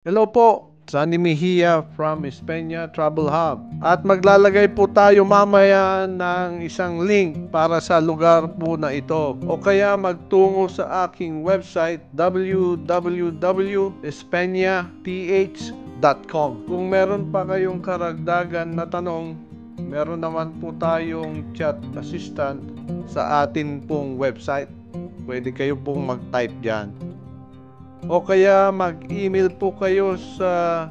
Hello po, Sunny Mejia from Espana Travel Hub. At maglalagay po tayo mamaya ng isang link para sa lugar po na ito. O kaya magtungo sa aking website www.espanyaph.com. Kung meron pa kayong karagdagan na tanong, meron naman po tayong chat assistant sa atin pong website. Pwede kayo pong mag-type dyan. O kaya mag-email po kayo sa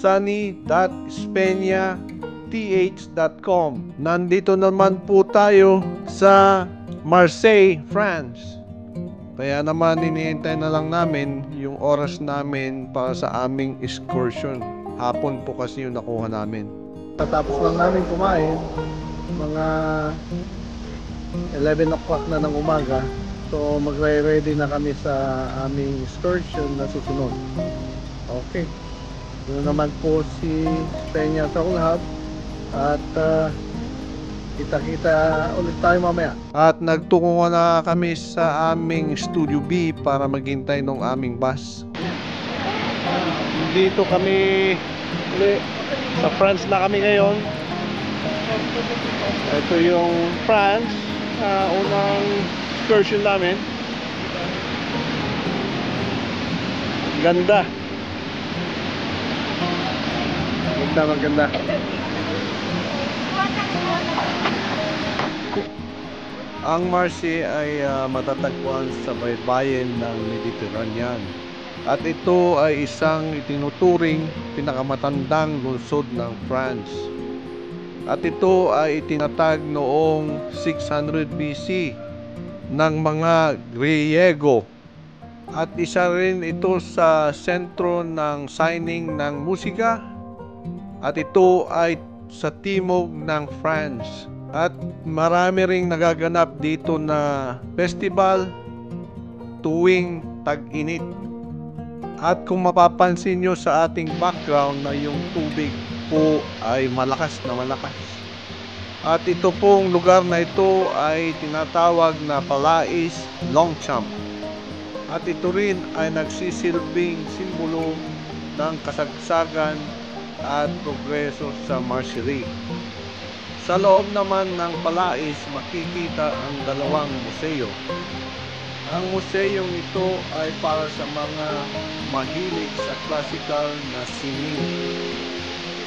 sunny.espenya.th.com. Nandito naman po tayo sa Marseille, France. Kaya naman iniintay na lang namin yung oras namin para sa aming excursion. Hapon po kasi yung nakuha namin. Tatapos lang namin kumain, mga 11 o'clock na ng umaga. So magre-ready na kami sa aming excursion na susunod. Okay. Doon naman po si Peña Travel Hub at kita-kita ulit tayo mamaya. At nagtungo na kami sa aming Studio B para maghintay ng aming bus. Dito kami ulit. Sa France na kami ngayon. Ito yung France. Unang excursion namin. Ganda. Maganda. Ang Marseille ay matatagpuan sa baybayin ng Mediterranean. At ito ay isang itinuturing pinakamatandang lungsod ng France. At ito ay itinatag noong 600 BC ng mga Griego. At isa rin ito sa sentro ng signing ng musika. At ito ay sa timog ng France. At marami ring nagaganap dito na festival tuwing tag-init. At kung mapapansin nyo sa ating background na yung tubig po ay malakas na malakas. At ito pong lugar na ito ay tinatawag na Palais Longchamp. At ito rin ay nagsisilbing simbolo ng kasagsagan at progreso sa Marseille. Sa loob naman ng Palais makikita ang dalawang museo. Ang museyong ito ay para sa mga mahilig sa classical na sining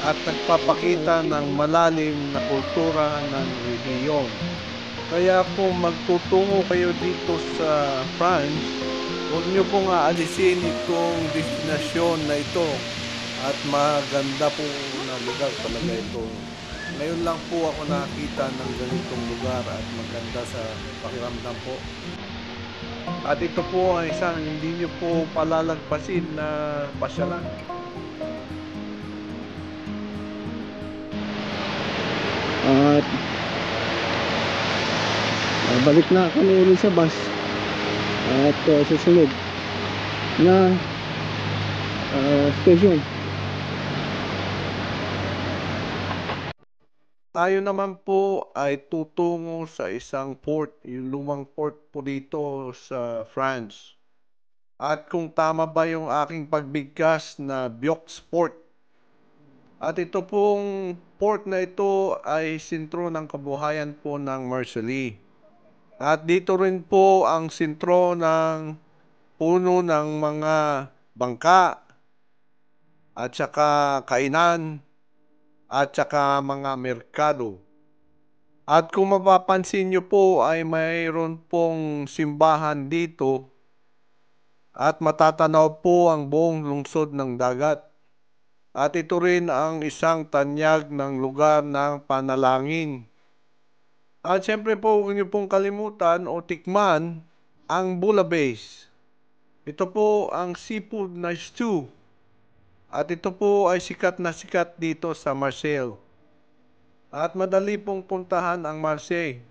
at nagpapakita ng malalim na kultura ng rehiyon. Kaya kung magtutungo kayo dito sa France, huwag nyo pong aalisin itong destinasyon na ito at maganda po na lugar talaga ito. Ngayon lang po ako nakita ng ganitong lugar at maganda sa pakiramdam po. At ito po ay isang hindi nyo po palalagpasin na pasyalan. At balik na kami ulit sa bus at susunod na station. Tayo naman po ay tutungo sa isang port, yung lumang port po dito sa France. At kung tama ba yung aking pagbigkas na Biox Port. At ito pong port na ito ay sentro ng kabuhayan po ng Marseille. At dito rin po ang sentro ng puno ng mga bangka at saka kainan at saka mga merkado. At kung mapapansin nyo po ay mayroon pong simbahan dito at matatanaw po ang buong lungsod ng dagat. At ito rin ang isang tanyag ng lugar ng panalangin. At syempre po huwag nyo pong kalimutan o tikman ang bouillabaisse. Ito po ang seafood na stew. At ito po ay sikat na sikat dito sa Marseille. At madali pong puntahan ang Marseille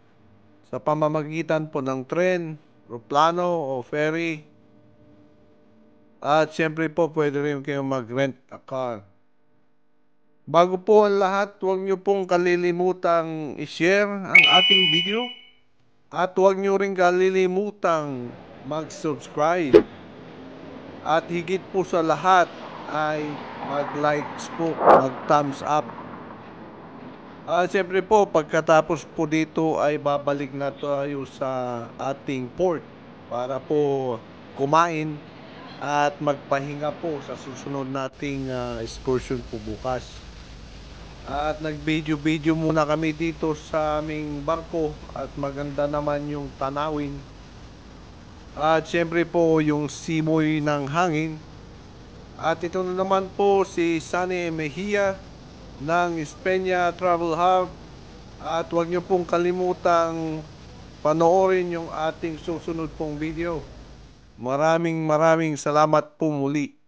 sa pamamagitan po ng tren, eroplano o ferry. At siyempre po pwede rin kayong mag-rent a car. Bago po ang lahat, huwag nyo pong kalilimutang i-share ang ating video. At huwag nyo rin kalilimutang mag-subscribe. At higit po sa lahat ay mag-likes po, mag-thumbs up. Siyempre po pagkatapos po dito ay babalik na tayo sa ating port para po kumain at magpahinga po sa susunod nating excursion po bukas. At nag-video-video muna kami dito sa aming barko at maganda naman yung tanawin. At siyempre po yung simoy ng hangin. At ito na naman po si Sunny Mejia ng Espanya Travel Hub. At huwag niyo pong kalimutang panoorin yung ating susunod pong video. Maraming salamat po muli.